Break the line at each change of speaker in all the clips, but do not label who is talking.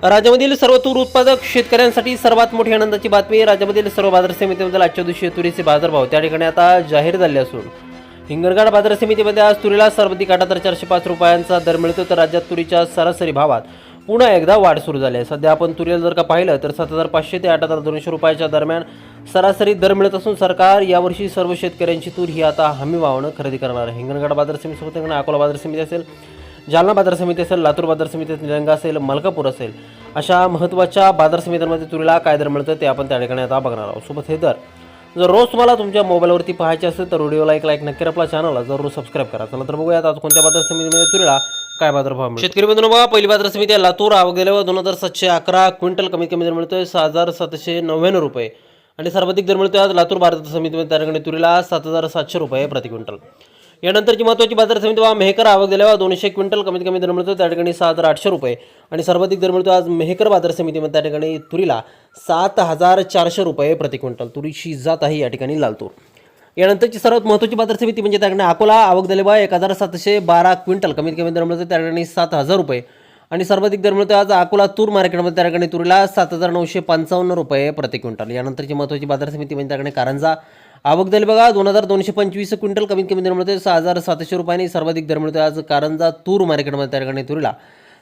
राज्यामधील सर्व तूर उत्पादक शेतकऱ्यांसाठी सर्वात मोठी आनंदाची बातमी. राज्यामधील सर्व बाजार समितीमध्ये आजच्या दिवशी तुरीचे बाजारभाव त्या ठिकाणी आता जाहीर झाले असून हिंगणघाट बाजार समितीमध्ये आज तुरीला सर्वाधिक 8,405 रुपयांचा दर मिळतो. तर राज्यात तुरीच्या सरासरी भावात पुन्हा एकदा वाढ सुरू झाली आहे. सध्या आपण तुरीला जर का पाहिलं तर 7,500 ते 8,200 रुपयाच्या दरम्यान सरासरी दर मिळत असून सरकार यावर्षी सर्व शेतकऱ्यांची तूर ही आता हमी भावानं खरेदी करणार आहे. हिंगणघाट बाजार समितीसोबत अकोला बाजार समिती असेल, जालना बाजार समिती असेल, लातूर बाजार समिती असेल, निलंगा असेल, मलकापूर असेल, अशा महत्त्वाच्या बाजार समित्यांमध्ये तुरीला काय दर मिळतं ते आपण त्या ठिकाणी आता बघणार आहोत. सोबत हे दर जर रोज तुम्हाला तुमच्या मोबाईलवरती पाहायचे असेल तर व्हिडिओला एक लाईक नक्की, आपल्या चॅनलला जरूर सबस्क्राईब करा. चला तर बघूयात आज कोणत्या बाजार समितीमध्ये तुरीला काय बाजारभाव मिळतो. शेतकरी बंधूंनो, बघा पहिली बाजार समिती आहे लातूर. आवक गेल्यावर 2,711 क्विंटल, कमीत कमी दर मिळतोय 6,799 रुपये आणि सर्वाधिक दर मिळतोय आज लातूर बाजार समितीमध्ये त्या ठिकाणी तुरीला 7,700 रुपये प्रति क्विंटल. यानंतरची महत्त्वाची बाजार समिती बघा मेहकर. आवक गेल्यावर 200 क्विंटल, कमीत कमी दर मिळतो त्या ठिकाणी 6,800 रुपये आणि सर्वाधिक दर मिळतो आज मेहकर बाजार समितीमध्ये त्या ठिकाणी तुरीला 7,400 रुपये प्रति क्विंटल. तुरीची जात आहे या ठिकाणी लाल तूर. यानंतरची सर्वात महत्त्वाची बाजार समिती म्हणजे त्या ठिकाणी अकोला. आवक गेल्यावर 1,712 क्विंटल, कमीत कमी दर मिळतो त्या ठिकाणी 7,000 रुपये आणि सर्वाधिक दर मिळतो आज अकोला तूर मार्केटमध्ये त्या ठिकाणी तुरीला 7,955 रुपये प्रति क्विंटल. यानंतरची महत्त्वाची बाजार समिती म्हणजे त्या ठिकाणी कारंजा. आवक झाली बघा 2,225 क्विंटल, कमीत कमी दर मिळतोय 6,700 रुपये आणि सर्वाधिक दर मिळतोय आज कारंजा तूर मार्केटमध्ये त्या ठिकाणी तुरीला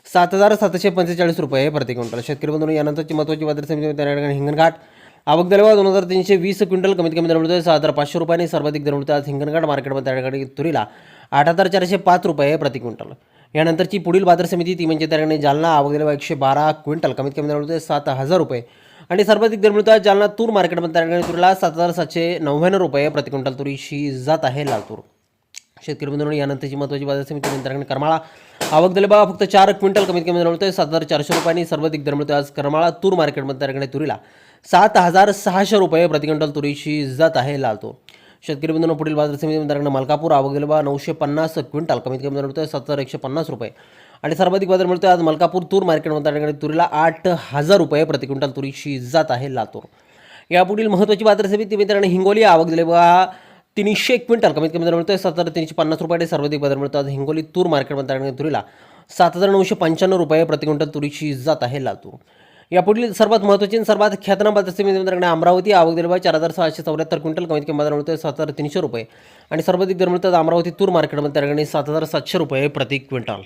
7,745 रुपये प्रति क्विंटल. शेतकरी बंधूंनो, यानंतरची महत्त्वाची बाजार समिती त्या ठिकाणी हिंगणघाट. आवक झाली बघा 2,320 क्विंटल, कमीत कमी दर मिळतोय 6,500 रुपये आणि सर्वाधिक दर मिळतोय आज हिंगणघाट मार्केटमध्ये त्या ठिकाणी तुरीला 8,405 रुपये प्रति क्विंटल. यानंतरची पुढील बाजार समिती ती म्हणजे त्या ठिकाणी जालना. आवक झाली 112 क्विंटल, कमीत कमी दर मिळतोय 7,000 रुपये आणि सर्वाधिक दर मिळतो जालना तूर मार्केटमध्ये त्या ठिकाणी तुरीला 7,799 रुपये प्रति क्विंटल. तुरीची जात आहे लाल तूर. शेतकरी बंधूंनो, यानंतरची महत्त्वाची बाजार समिती म्हणजे त्या ठिकाणी करमाळा. आवक झाली बघा फक्त 4 क्विंटल, कमीत कमी दर मिळतोय 7,400 रुपये आणि सर्वाधिक दर मिळतोय आज करमाळा तूर मार्केटमध्ये त्या ठिकाणी तुरीला 7,600 रुपये प्रति क्विंटल. तुरीची जात आहे लाल तूर. शेतकरी बंधूंनो, पुढील बाजार समिती त्या ठिकाणी मलकापूर. आवक गेलं बघा 950 क्विंटल, कमीत कमी दर मिळतोय 7,150 रुपये आणि सर्वाधिक बाजार मिळतोय आज मलकापूर तूर मार्केटमध्ये त्या ठिकाणी तुरीला 8,000 रुपये प्रति क्विंटल. तुरीची जात आहे लातूर. यापुढील महत्त्वाची बाजार समिती त्या ठिकाणी हिंगोली. आवक दिली बघा 300 क्विंटल, कमीत कमी दर मिळतोय 7,350 रुपये आणि सर्वाधिक बाजार मिळतो आज हिंगोली तूर मार्केटमध्ये त्या ठिकाणी तुरीला 7,995 रुपये प्रति क्विंटल. तुरीची जात आहे लातूर. यापुढील सर्वात महत्त्वाची सर्वात ख्यातनाम बाजार समिती त्या ठिकाणी अमरावती. आवक दिली बघा 4,674 क्विंटल, कमीत कमी बाजार मिळतोय 7,300 रुपये आणि सर्वाधिक दर मिळतात अमरावती तूर मार्केटमध्ये त्या ठिकाणी 7,700 रुपये प्रति क्विंटल.